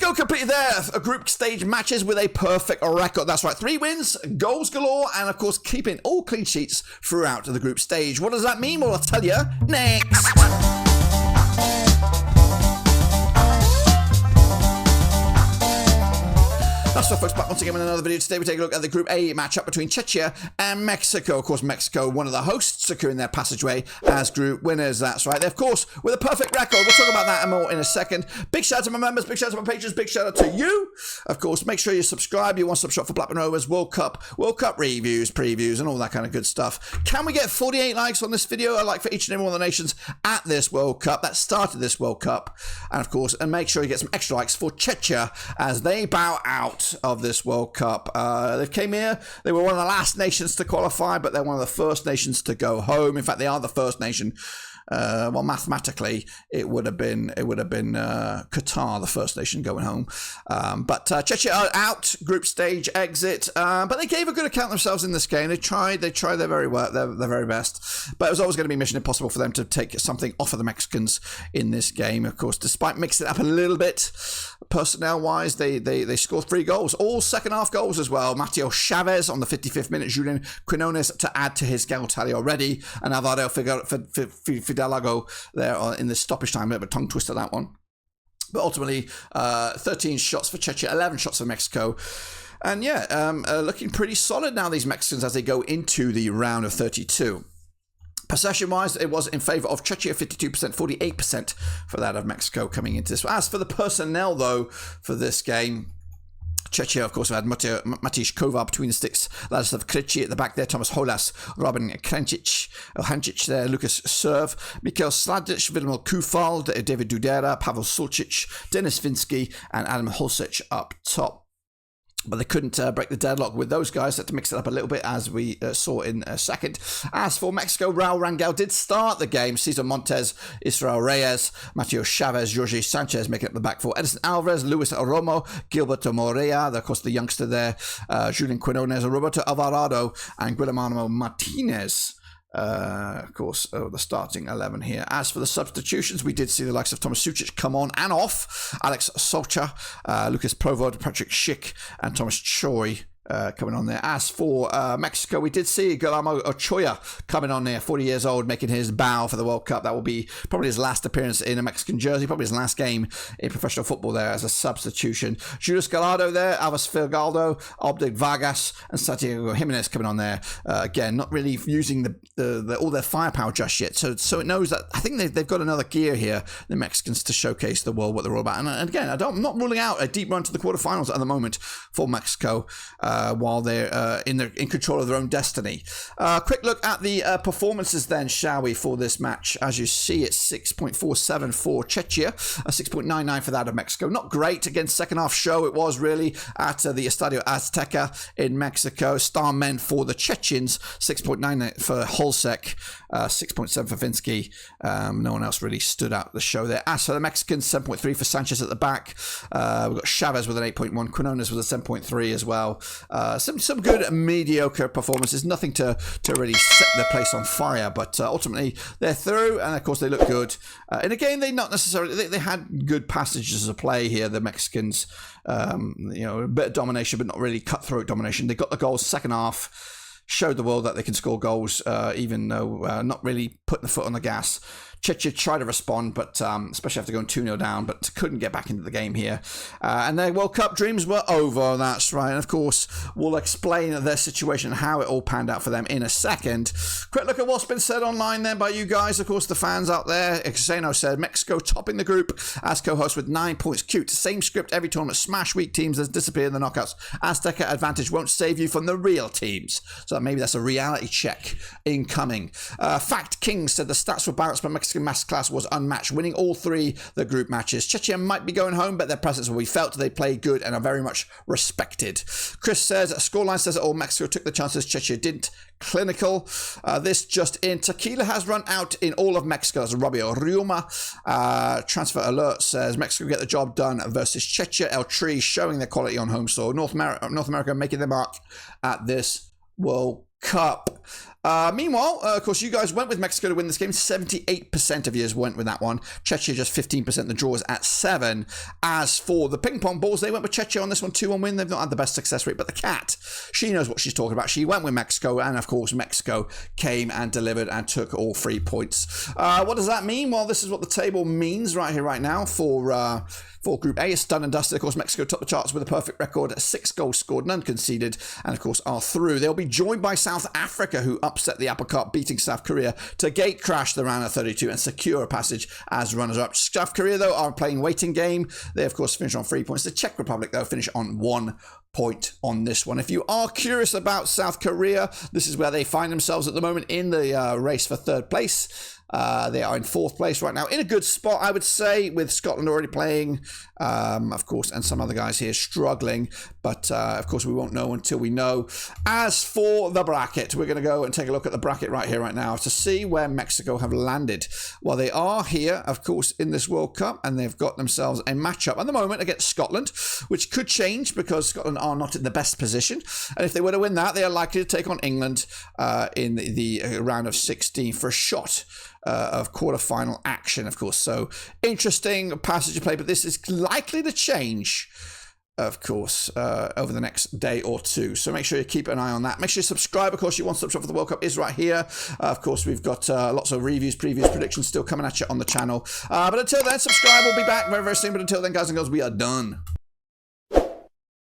go, completed their group stage matches with a perfect record. That's right, 3 wins, goals galore, and of course keeping all clean sheets throughout the group stage. What does that mean? Well, I'll tell you next. That's right, folks, back once again with another video. Today we take a look at the Group A matchup between Czechia and Mexico. Of course, Mexico, one of the hosts, securing their passageway as group winners. That's right. They, of course, with a perfect record. We'll talk about that and more in a second. Big shout out to my members, big shout out to my patrons, big shout out to you. Of course, make sure you subscribe. You one-stop shop for Blackburn Rovers, World Cup reviews, previews, and all that kind of good stuff. Can we get 48 likes on this video? A like for each and every one of the nations at this World Cup that started this World Cup. And of course, and make sure you get some extra likes for Czechia as they bow out of this World Cup. They came here, they were one of the last nations to qualify, but they're one of the first nations to go home. In fact, they are the first nation. Well, mathematically, it would have been Qatar, the first nation going home. But Czechia are out, group stage exit. But they gave a good account of themselves in this game. They tried their very best. But it was always going to be mission impossible for them to take something off of the Mexicans in this game. Of course, despite mixing it up a little bit, personnel-wise, they scored 3 goals, all second-half goals as well. Mateo Chavez on the 55th minute, Julian Quinones to add to his goal tally already, and Alvaro Fidalgo there in the stoppage time. A bit of a tongue twister, that one. But ultimately, 13 shots for Czechia, 11 shots for Mexico. And yeah, looking pretty solid now, these Mexicans, as they go into the round of 32. Possession-wise, it was in favour of Czechia, 52%, 48% for that of Mexico coming into this. As for the personnel, though, for this game, Czechia, of course, had Matiš Kovar between the sticks, Ladislav Krejci at the back there, Thomas Holas, Robin Hancic there, Lucas Serv, Mikhail Sladic, Vilmil Kufal, David Dudera, Pavel Sulcic, Denis Vinsky, and Adam Hulsic up top. But they couldn't break the deadlock with those guys. Had to mix it up a little bit, as we saw in a second. As for Mexico, Raul Rangel did start the game. Cesar Montes, Israel Reyes, Mateo Chavez, Jorge Sanchez making up the back four. Edison Alvarez, Luis Romo, Gilberto Morea, of course the youngster there, Julian Quinones, Roberto Alvarado, and Guillermo Martinez. Of course, the starting 11 here. As for the substitutions, we did see the likes of Thomas Sucic come on and off. Alex Solcha, Lucas Provod, Patrick Schick, and Thomas Choi coming on there. As for Mexico, we did see Guillermo Ochoa coming on there, 40 years old, making his bow for the World Cup. That will be probably his last appearance in a Mexican jersey, probably his last game in professional football there as a substitution. Julius Gallardo there, Alves Filgaldo, Obdig Vargas, and Santiago Jimenez coming on there. Again, not really using all their firepower just yet. So it knows that I think they've got another gear here, the Mexicans, to showcase the world what they're all about. And again, I'm not ruling out a deep run to the quarterfinals at the moment for Mexico. While they're in control of their own destiny. Quick look at the performances then, shall we, for this match. As you see, it's 6.47 for Czechia, 6.99 for that of Mexico. Not great. Again, second half show it was really at the Estadio Azteca in Mexico. Star men for the Chechens, 6.9 for Holsek, 6.7 for Vinsky. No one else really stood out the show there. As for the Mexicans, 7.3 for Sanchez at the back. We've got Chavez with an 8.1. Quinones with a 7.3 as well. Some good mediocre performances, nothing to really set their place on fire, but ultimately they're through, and of course they look good. And again, they had good passages of play here, the Mexicans. A bit of domination, but not really cutthroat domination. They got the goals second half, showed the world that they can score goals, even though not really putting the foot on the gas. Czechia tried to respond, but especially after going 2-0 down, but couldn't get back into the game here. And their World Cup dreams were over, that's right. And of course, we'll explain their situation and how it all panned out for them in a second. Quick look at what's been said online then by you guys, of course, the fans out there. Xeno said, Mexico topping the group as co-host with 9 points. Cute. Same script every tournament. Smash weak teams that disappear in the knockouts. Azteca advantage won't save you from the real teams. So maybe that's a reality check incoming. Fact King said the stats were balanced, but Mexican masterclass was unmatched, winning all 3 the group matches. Czechia might be going home, but their presence will be felt. They play good and are very much respected. Chris says, scoreline says it all. Mexico took the chances, Czechia didn't. Clinical. This just in. Tequila has run out in all of Mexico. That's Robbie Riuma. Transfer alert says Mexico get the job done versus Czechia. El Tri showing their quality on home soil. North America making their mark at this World Cup. Meanwhile, of course, you guys went with Mexico to win this game. 78% of you went with that one. Czechia just 15%. The draw is at 7. As for the ping pong balls, they went with Czechia on this one, 2-1 win. They've not had the best success rate, but the cat, she knows what she's talking about. She went with Mexico, and of course, Mexico came and delivered and took all 3 points. What does that mean? Well, this is what the table means right here, right now for Group A. It's done and dusted. Of course, Mexico topped the charts with a perfect record, 6 goals scored, none conceded, and of course are through. They'll be joined by South Africa, who upset the apple cart, beating South Korea to gate crash the round of 32 and secure a passage as runners-up. South Korea, though, are playing waiting game. They, of course, finish on 3 points. The Czech Republic, though, finish on 1 point on this one. If you are curious about South Korea, this is where they find themselves at the moment in the race for 3rd place. They are in 4th place right now, in a good spot, I would say, with Scotland already playing, of course, and some other guys here struggling. But, of course, we won't know until we know. As for the bracket, we're going to go and take a look at the bracket right here, right now, to see where Mexico have landed. Well, they are here, of course, in this World Cup, and they've got themselves a matchup at the moment against Scotland, which could change because Scotland are not in the best position. And if they were to win that, they are likely to take on England in the round of 16 for a shot of quarterfinal action, of course. So interesting passage of play, but this is likely to change, of course, over the next day or 2. So make sure you keep an eye on that. Make sure you subscribe. Of course, your one-stop shop for the World Cup is right here. Of course, we've got lots of reviews, previews, predictions still coming at you on the channel. But until then, subscribe. We'll be back very, very soon. But until then, guys and girls, we are done.